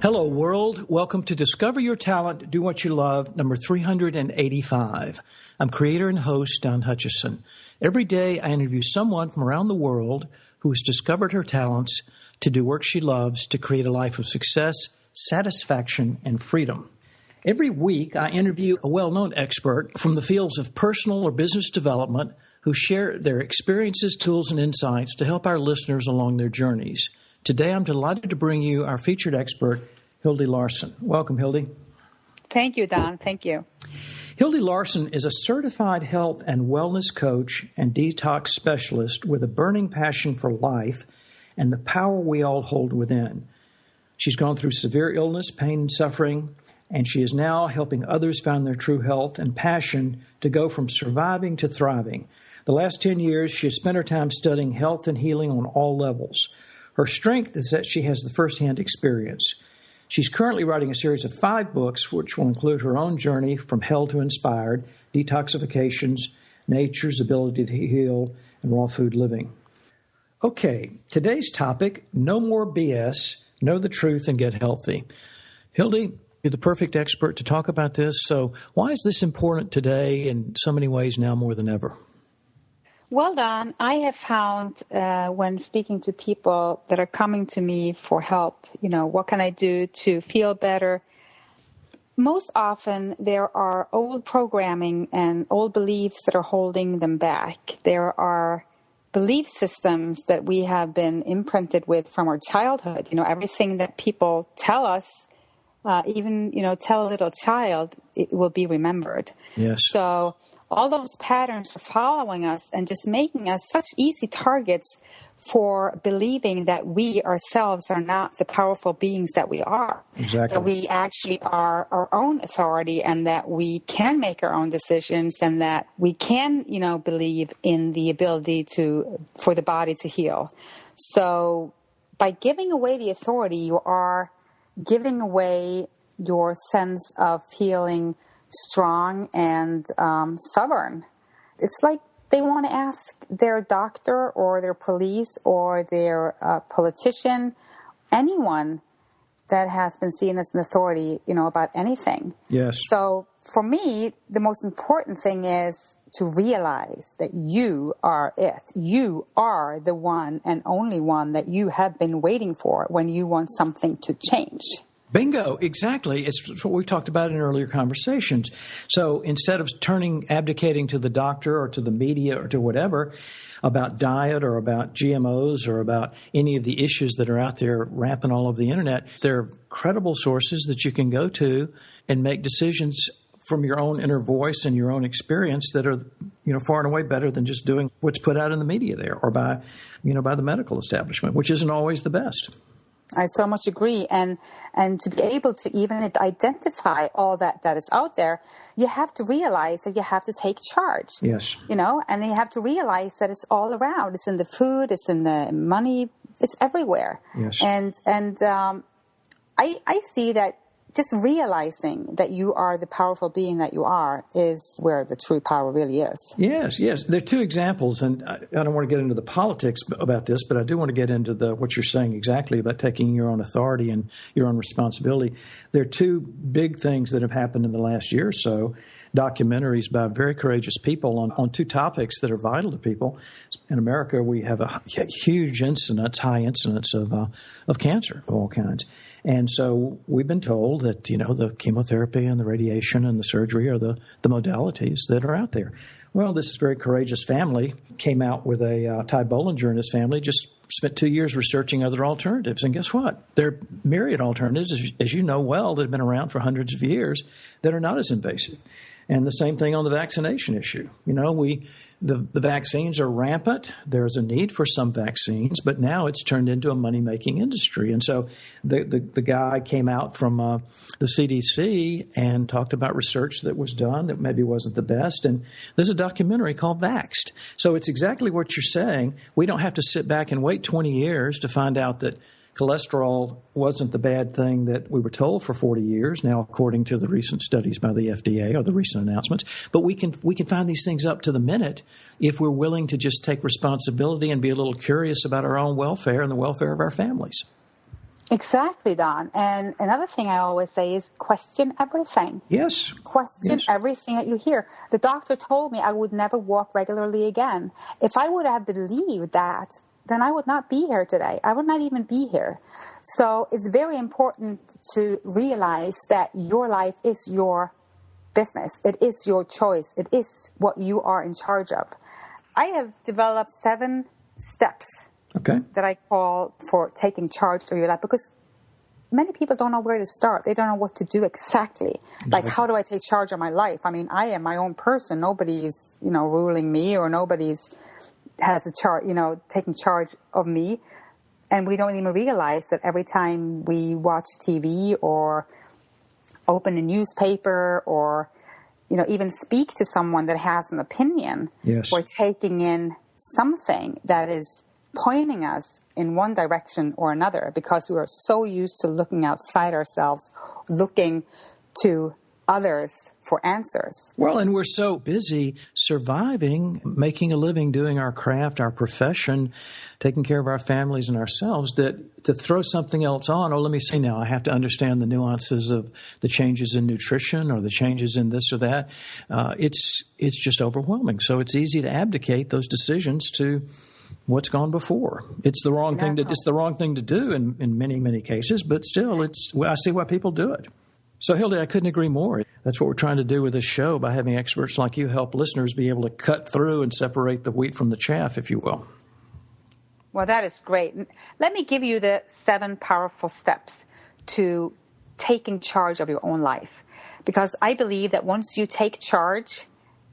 Hello, world. Welcome to Discover Your Talent, Do What You Love, number 385. I'm creator and host Don Hutchison. Every day, I interview someone from around the world who has discovered her talents to do work she loves to create a life of success, satisfaction, and freedom. Every week, I interview a well-known expert from the fields of personal or business development who share their experiences, tools, and insights to help our listeners along their journeys. Today, I'm delighted to bring you our featured expert, Hilde Larsen. Welcome, Hilde. Thank you, Don. Thank you. Hilde Larsen is a certified health and wellness coach and detox specialist with a burning passion for life and the power we all hold within. She's gone through severe illness, pain, and suffering, and she is now helping others find their true health and passion to go from surviving to thriving. The last 10 years, she has spent her time studying health and healing on all levels. Her strength is that she has the firsthand experience. She's currently writing a series of 5 books, which will include her own journey from hell to inspired, detoxifications, nature's ability to heal, and raw food living. Okay, today's topic, no more BS, know the truth and get healthy. Hilde, you're the perfect expert to talk about this, so why is this important today in so many ways now more than ever? Well, Don, I have found when speaking to people that are coming to me for help, what can I do to feel better? Most often there are old programming and old beliefs that are holding them back. There are belief systems that we have been imprinted with from our childhood. Everything that people tell us, even, tell a little child, it will be remembered. Yes. So all those patterns are following us and just making us such easy targets for believing that we ourselves are not the powerful beings that we are. Exactly. That we actually are our own authority and that we can make our own decisions and that we can, believe in the ability for the body to heal. So by giving away the authority, you are giving away your sense of feeling strong and stubborn. It's like they want to ask their doctor or their police or their politician, anyone that has been seen as an authority, about anything. Yes. So for me, the most important thing is to realize that you are it. You are the one and only one that you have been waiting for when you want something to change. Bingo, exactly. It's what we talked about in earlier conversations. So instead of abdicating to the doctor or to the media or to whatever about diet or about GMOs or about any of the issues that are out there rampant all over the internet, there are credible sources that you can go to and make decisions from your own inner voice and your own experience that are, far and away better than just doing what's put out in the media there or by the medical establishment, which isn't always the best. I so much agree. And to be able to even identify all that is out there, you have to realize that you have to take charge. Yes. And you have to realize that it's all around. It's in the food, it's in the money, it's everywhere. Yes. And I see that just realizing that you are the powerful being that you are is where the true power really is. Yes. There are 2 examples, and I don't want to get into the politics about this, but I do want to get into what you're saying exactly about taking your own authority and your own responsibility. There are 2 big things that have happened in the last year or so, documentaries by very courageous people on 2 topics that are vital to people. In America, we have a huge high incidence of cancer of all kinds. And so we've been told that, the chemotherapy and the radiation and the surgery are the modalities that are out there. Well, this very courageous family came out with Ty Bollinger and his family just spent 2 years researching other alternatives. And guess what? There are myriad alternatives, as you know well, that have been around for hundreds of years that are not as invasive. And the same thing on the vaccination issue. The vaccines are rampant. There's a need for some vaccines, but now it's turned into a money-making industry. And so the guy came out from the CDC and talked about research that was done that maybe wasn't the best. And there's a documentary called Vaxxed. So it's exactly what you're saying. We don't have to sit back and wait 20 years to find out that cholesterol wasn't the bad thing that we were told for 40 years, now according to the recent studies by the FDA or the recent announcements. But we can find these things up to the minute if we're willing to just take responsibility and be a little curious about our own welfare and the welfare of our families. Exactly, Don. And another thing I always say is question everything. Yes. Question everything that you hear. The doctor told me I would never walk regularly again. If I would have believed that, then I would not be here today. I would not even be here. So it's very important to realize that your life is your business. It is your choice. It is what you are in charge of. I have developed 7 steps that I call for taking charge of your life, because many people don't know where to start. They don't know what to do exactly. Like, how do I take charge of my life? I mean, I am my own person. Nobody's, ruling me, or nobody's has taking charge of me. And we don't even realize that every time we watch TV or open a newspaper or, even speak to someone that has an opinion, we're taking in something that is pointing us in one direction or another, because we are so used to looking outside ourselves, looking to others for answers. Well, and we're so busy surviving, making a living, doing our craft, our profession, taking care of our families and ourselves, that to throw something else on, let me see now, I have to understand the nuances of the changes in nutrition or the changes in this or that. It's just overwhelming. So it's easy to abdicate those decisions to what's gone before. It's the wrong thing to do in many, many cases, but still I see why people do it. So, Hilde, I couldn't agree more. That's what we're trying to do with this show, by having experts like you help listeners be able to cut through and separate the wheat from the chaff, if you will. Well, that is great. Let me give you the 7 powerful steps to taking charge of your own life. Because I believe that once you take charge,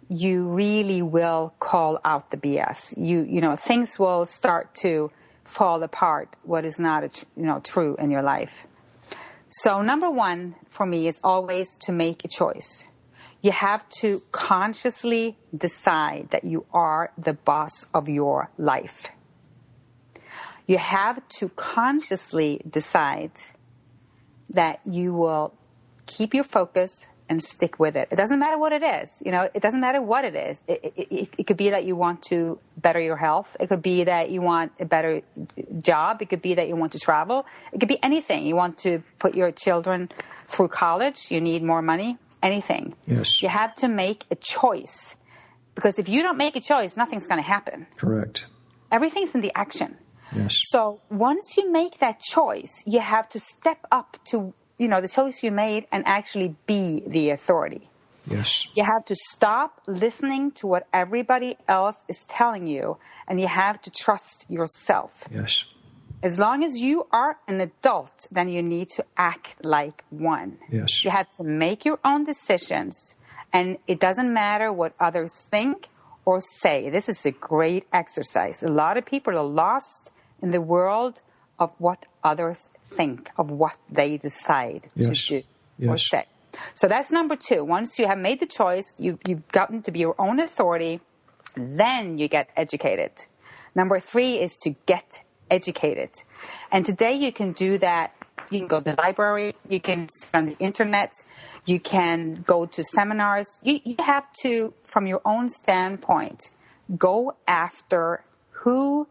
you really will call out the BS. Things will start to fall apart, what is not true in your life. So number 1 for me is always to make a choice. You have to consciously decide that you are the boss of your life. You have to consciously decide that you will keep your focus and stick with it. It doesn't matter what it is. It doesn't matter what it is. It could be that you want to better your health. It could be that you want a better job. It could be that you want to travel. It could be anything. You want to put your children through college. You need more money. Anything. Yes. You have to make a choice. Because if you don't make a choice, nothing's going to happen. Correct. Everything's in the action. Yes. So once you make that choice, you have to step up to the choice you made and actually be the authority. Yes. You have to stop listening to what everybody else is telling you, and you have to trust yourself. Yes. As long as you are an adult, then you need to act like one. Yes. You have to make your own decisions, and it doesn't matter what others think or say. This is a great exercise. A lot of people are lost in the world of what others think, of what they decide to do or say. So that's number 2. Once you have made the choice, you've gotten to be your own authority, then you get educated. Number 3 is to get educated. And today you can do that. You can go to the library, you can sit on the internet, you can go to seminars. You have to, from your own standpoint, go after who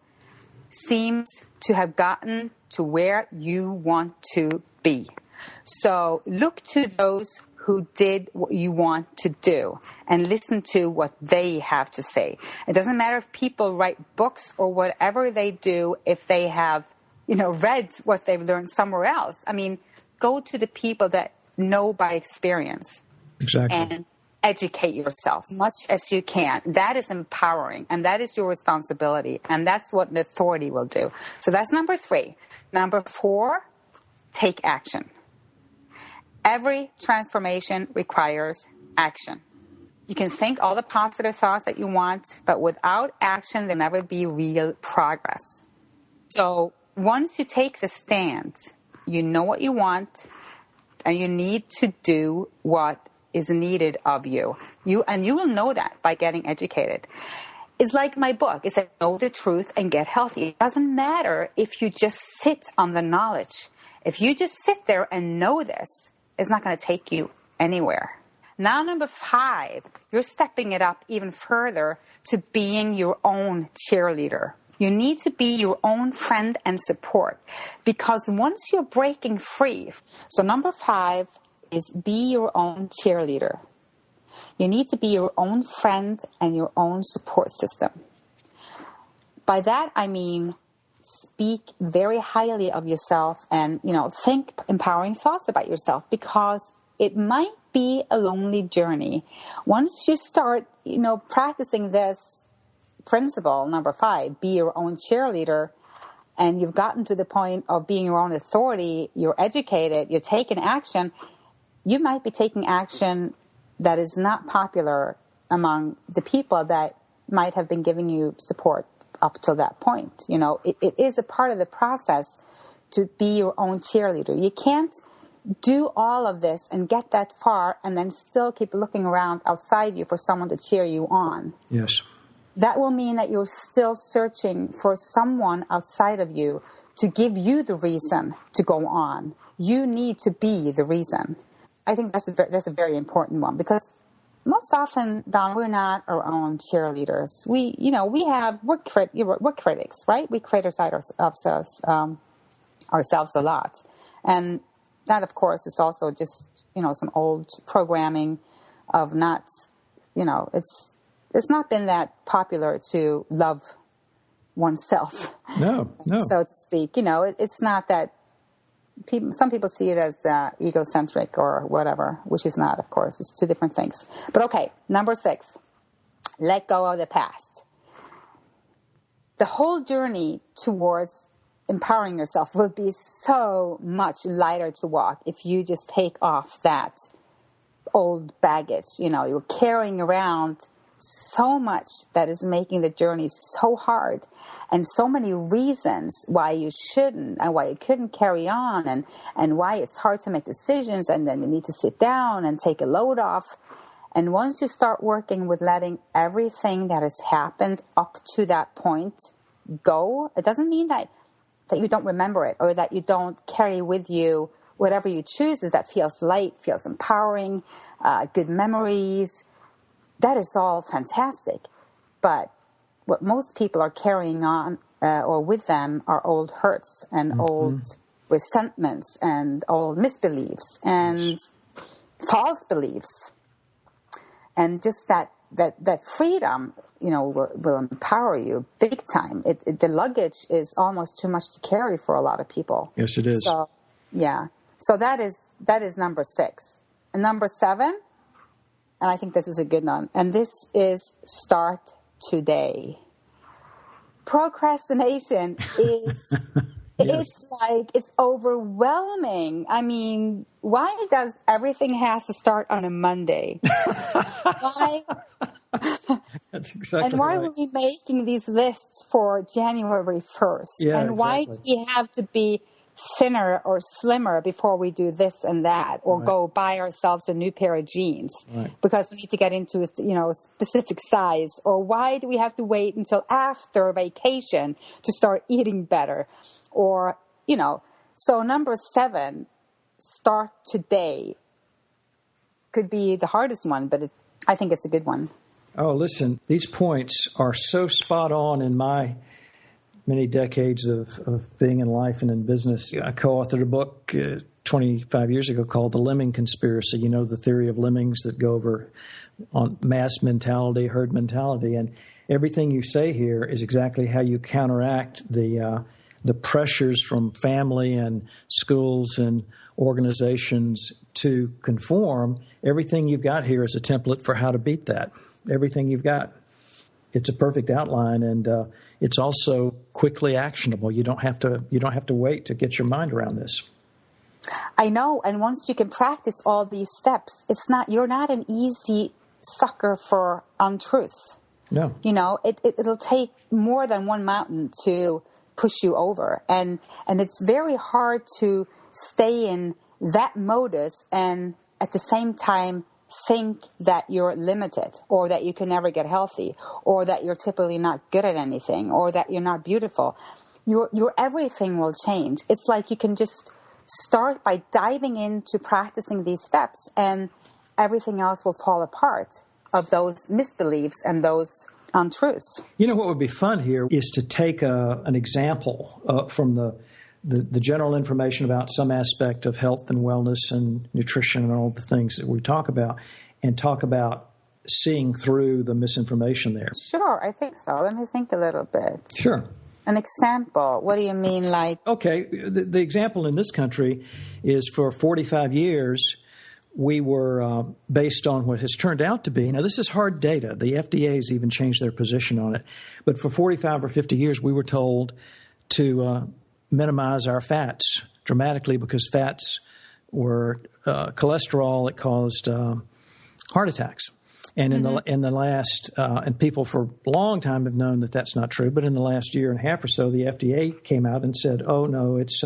seems to have gotten to where you want to be. So look to those who did what you want to do and listen to what they have to say. It doesn't matter if people write books or whatever they do, if they have, read what they've learned somewhere else. I mean, go to the people that know by experience. Exactly. And educate yourself as much as you can. That is empowering, and that is your responsibility, and that's what an authority will do. So that's number 3. Number 4, take action. Every transformation requires action. You can think all the positive thoughts that you want, but without action, there'll never be real progress. So once you take the stand, you know what you want, and you need to do what is needed of you. You will know that by getting educated. It's like my book. It's like, know the truth and get healthy. It doesn't matter if you just sit on the knowledge. If you just sit there and know this, it's not going to take you anywhere. Now, number 5, you're stepping it up even further to being your own cheerleader. You need to be your own friend and support, because once you're breaking free, so number 5 is be your own cheerleader. You need to be your own friend and your own support system. By that, I mean, speak very highly of yourself and, think empowering thoughts about yourself, because it might be a lonely journey. Once you start, practicing this principle, number 5, be your own cheerleader, and you've gotten to the point of being your own authority, you're educated, you're taking action, you might be taking action that is not popular among the people that might have been giving you support up till that point. It is a part of the process to be your own cheerleader. You can't do all of this and get that far and then still keep looking around outside you for someone to cheer you on. Yes. That will mean that you're still searching for someone outside of you to give you the reason to go on. You need to be the reason. I think that's a very important one, because most often, Don, we're not our own cheerleaders. We're critics, right? We criticize ourselves a lot. And that, of course, is also just, some old programming of not, it's not been that popular to love oneself. No. So to speak. It's not that some people see it as egocentric or whatever, which is not, of course. It's two different things. But okay, number 6, let go of the past. The whole journey towards empowering yourself will be so much lighter to walk if you just take off that old baggage. You're carrying around so much that is making the journey so hard, and so many reasons why you shouldn't and why you couldn't carry on, and why it's hard to make decisions, and then you need to sit down and take a load off. And once you start working with letting everything that has happened up to that point go, it doesn't mean that you don't remember it, or that you don't carry with you whatever you choose that feels light, feels empowering, good memories. That is all fantastic. But what most people are carrying on or with them are old hurts and old resentments and old misbeliefs and false beliefs. And just that freedom, will empower you big time. The luggage is almost too much to carry for a lot of people. Yes, it is. So, yeah. So that is number 6. And number 7, and I think this is a good one, and this is start today. Procrastination is it's overwhelming. I mean, why does everything has to start on a Monday? Why? That's exactly And why right. are we making these lists for January 1st? Yeah, and why exactly. do we have to be thinner or slimmer before we do this and that, or go buy ourselves a new pair of jeans because we need to get into a specific size? Or why do we have to wait until after vacation to start eating better? Or, so number 7, start today, could be the hardest one, but I think it's a good one. Oh, listen, these points are so spot on in my many decades of being in life and in business. I co-authored a book 25 years ago called The Lemming Conspiracy, the theory of lemmings that go over on mass mentality, herd mentality. And everything you say here is exactly how you counteract the pressures from family and schools and organizations to conform. Everything you've got here is a template for how to beat that. Everything you've got. It's a perfect outline, and it's also quickly actionable. You don't have to wait to get your mind around this. I know, and once you can practice all these steps, you're not an easy sucker for untruths. No. It'll take more than one mountain to push you over, and it's very hard to stay in that modus and at the same time think that you're limited, or that you can never get healthy, or that you're typically not good at anything, or that you're not beautiful, your everything will change. It's like you can just start by diving into practicing these steps, and everything else will fall apart of those misbeliefs and those untruths. You know what would be fun here is to take an example from the general information about some aspect of health and wellness and nutrition and all the things that we talk about, and talk about seeing through the misinformation there. Sure, I think so. Let me think a little bit. Sure. An example. What do you mean, like? Okay, the example in this country is for 45 years, we were based on what has turned out to be. Now, this is hard data. The FDA has even changed their position on it. But for 45 or 50 years, we were told to minimize our fats dramatically, because fats were cholesterol that caused heart attacks. And in the last, and people for a long time have known that that's not true, but in the last year and a half or so, the FDA came out and said, "Oh no, it's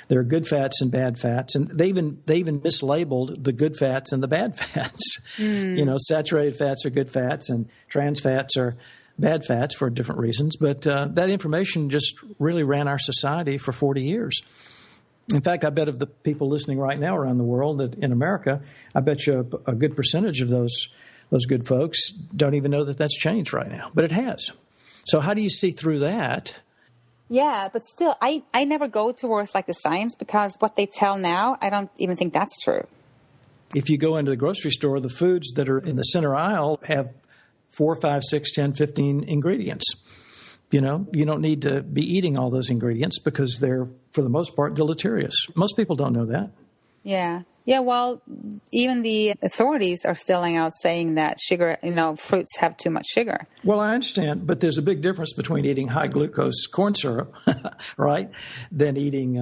there are good fats and bad fats," and they even mislabeled the good fats and the bad fats. You know, saturated fats are good fats, and trans fats are bad fats for different reasons. But that information just really ran our society for 40 years. In fact, I bet of the people listening right now around the world, that in America, I bet you a good percentage of those good folks don't even know that that's changed right now, but it has. So how do you see through that? Yeah, but still, I never go towards like the science, because what they tell now, I don't even think that's true. If you go into the grocery store, the foods that are in the center aisle have 4, 5, 6, 10, 15 ingredients. You know, you don't need to be eating all those ingredients because they're, for the most part, deleterious. Most people don't know that. Yeah. Yeah, well, even the authorities are still out saying that sugar, fruits have too much sugar. Well, I understand, but there's a big difference between eating high glucose corn syrup, right, than eating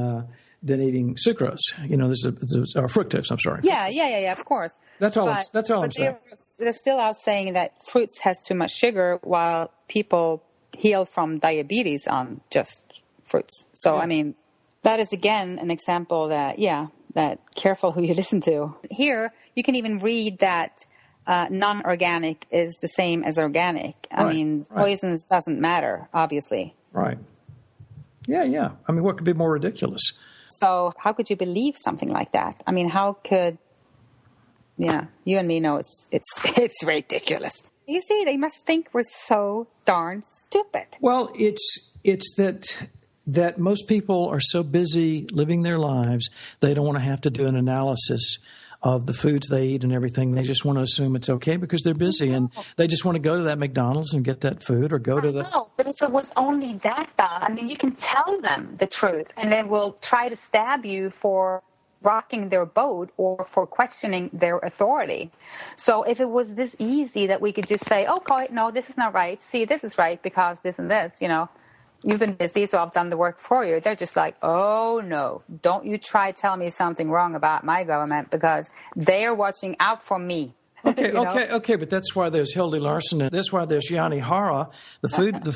sucrose. You know, or fructose. I'm sorry. Yeah. Of course. That's all I'm saying. They're still out saying that fruits has too much sugar, while people heal from diabetes on just fruits. So, I mean, that is again an example that careful who you listen to. Here, you can even read that non-organic is the same as organic. I mean, poisons doesn't matter, obviously. Right. Yeah. I mean, what could be more ridiculous? So how could you believe something like that? I mean, how could... Yeah, you and me know it's ridiculous. You see, they must think we're so darn stupid. Well, it's that most people are so busy living their lives, they don't want to have to do an analysis of the foods they eat and everything. They just want to assume it's okay because they're busy, and they just want to go to that McDonald's and get that food, or go to the... No, but if it was only that, I mean, you can tell them the truth, and they will try to stab you for rocking their boat or for questioning their authority. So if it was this easy that we could just say, okay, no, this is not right. See, this is right because this and this, you've been busy, so I've done the work for you. They're just like, oh, no, don't you try tell me something wrong about my government, because they are watching out for me. Okay, but that's why there's Hilde Larsen, and that's why there's Jani Hara, the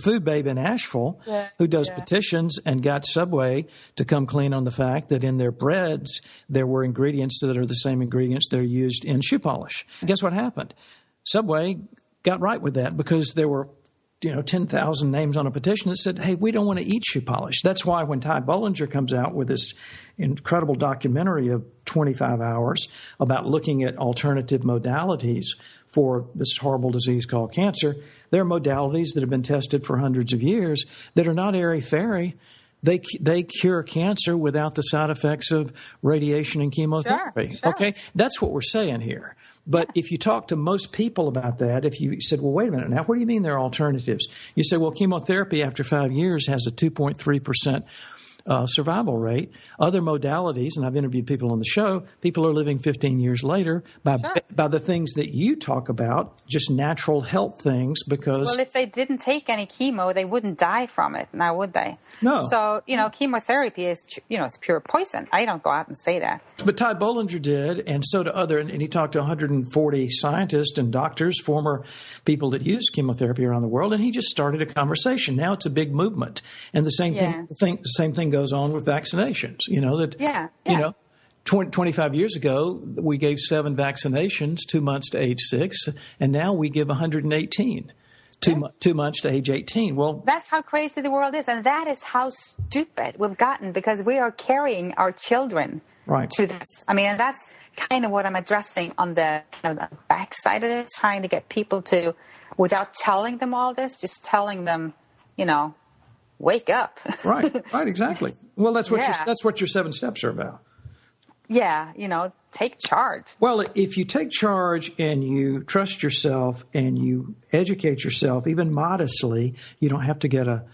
food babe in Asheville, who does petitions and got Subway to come clean on the fact that in their breads there were ingredients that are the same ingredients that are used in shoe polish. And guess what happened? Subway got right with that, because there were 10,000 names on a petition that said, hey, we don't want to eat shoe polish. That's why when Ty Bollinger comes out with this incredible documentary of 25 hours about looking at alternative modalities for this horrible disease called cancer, there are modalities that have been tested for hundreds of years that are not airy-fairy. They cure cancer without the side effects of radiation and chemotherapy. Sure. Okay, that's what we're saying here. But if you talk to most people about that, if you said, well, wait a minute, now, what do you mean there are alternatives? You say, well, chemotherapy after 5 years has a 2.3% survival rate. Other modalities, and I've interviewed people on the show, people are living 15 years later by the things that you talk about, just natural health things, because... Well, if they didn't take any chemo, they wouldn't die from it, now would they? No. So, chemotherapy is, it's pure poison. I don't go out and say that. But Ty Bollinger did, and so do and he talked to 140 scientists and doctors, former people that use chemotherapy around the world, and he just started a conversation. Now it's a big movement. And the same thing goes on with vaccinations. 25 years ago, we gave 7 vaccinations, 2 months to age 6, and now we give 118. 2 months to age 18. Well, that's how crazy the world is, and that is how stupid we've gotten because we are carrying our children to this. I mean, and that's kind of what I'm addressing on the backside of it, trying to get people to, without telling them all this, just telling them, wake up. Right, exactly. Well, that's what your 7 steps are about. Yeah, take charge. Well, if you take charge and you trust yourself and you educate yourself, even modestly, you don't have to get a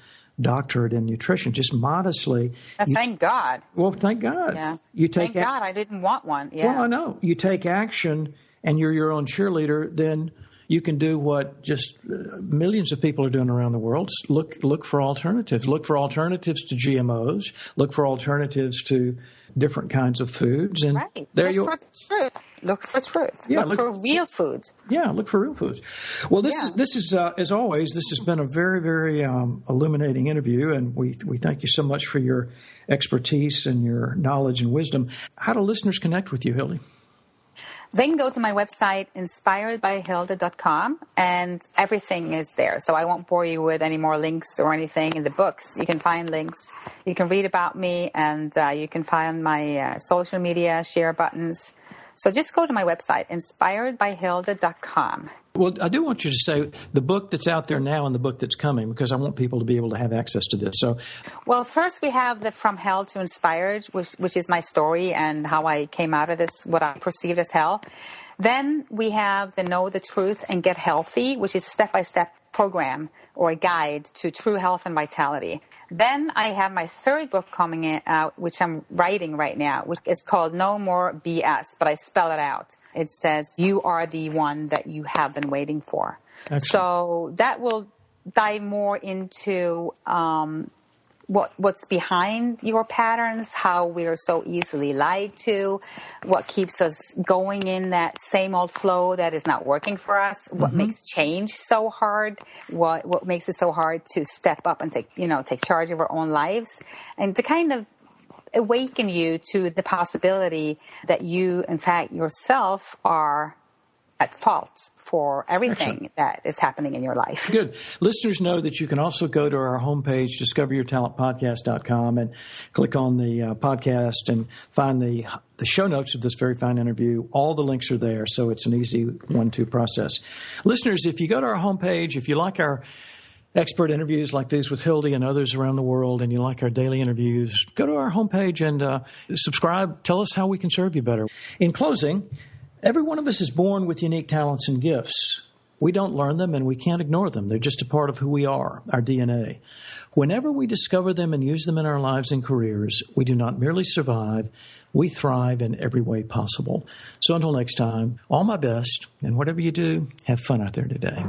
doctorate in nutrition, just modestly. Thank God. Well, thank God. Yeah. Thank God I didn't want one. Yeah. Well, I know. You take action and you're your own cheerleader, then you can do what just millions of people are doing around the world. Look for alternatives. Look for alternatives to GMOs. Look for alternatives to different kinds of foods. And look for truth. Look for truth. Yeah, look for real foods. Yeah, look for real foods. Well, this is as always, this has been a very, very illuminating interview, and we thank you so much for your expertise and your knowledge and wisdom. How do listeners connect with you, Hilde? They can go to my website, InspiredByHilde.com, and everything is there. So I won't bore you with any more links or anything in the books. You can find links. You can read about me, and you can find my social media share buttons. So just go to my website, InspiredByHilde.com. Well, I do want you to say the book that's out there now and the book that's coming, because I want people to be able to have access to this. So, well, first we have the From Hell to Inspired, which is my story and how I came out of this, what I perceived as hell. Then we have the Know the Truth and Get Healthy, which is a step-by-step program or a guide to true health and vitality. Then I have my 3rd book coming out, which I'm writing right now, which is called No More BS, but I spell it out. It says, you are the one that you have been waiting for. Excellent. So that will dive more into what's behind your patterns, how we are so easily lied to, what keeps us going in that same old flow that is not working for us, what makes change so hard, what makes it so hard to step up and take charge of our own lives, and to kind of awaken you to the possibility that you, in fact, yourself are at fault for everything that is happening in your life. Good. Listeners know that you can also go to our homepage, discoveryourtalentpodcast.com, and click on the podcast and find the show notes of this very fine interview. All the links are there, so it's an easy 1-2 process. Listeners, if you go to our homepage, if you like our expert interviews like these with Hilde and others around the world, and you like our daily interviews, go to our homepage and subscribe. Tell us how we can serve you better. In closing, every one of us is born with unique talents and gifts. We don't learn them and we can't ignore them. They're just a part of who we are, our DNA. Whenever we discover them and use them in our lives and careers, we do not merely survive, we thrive in every way possible. So until next time, all my best, and whatever you do, have fun out there today.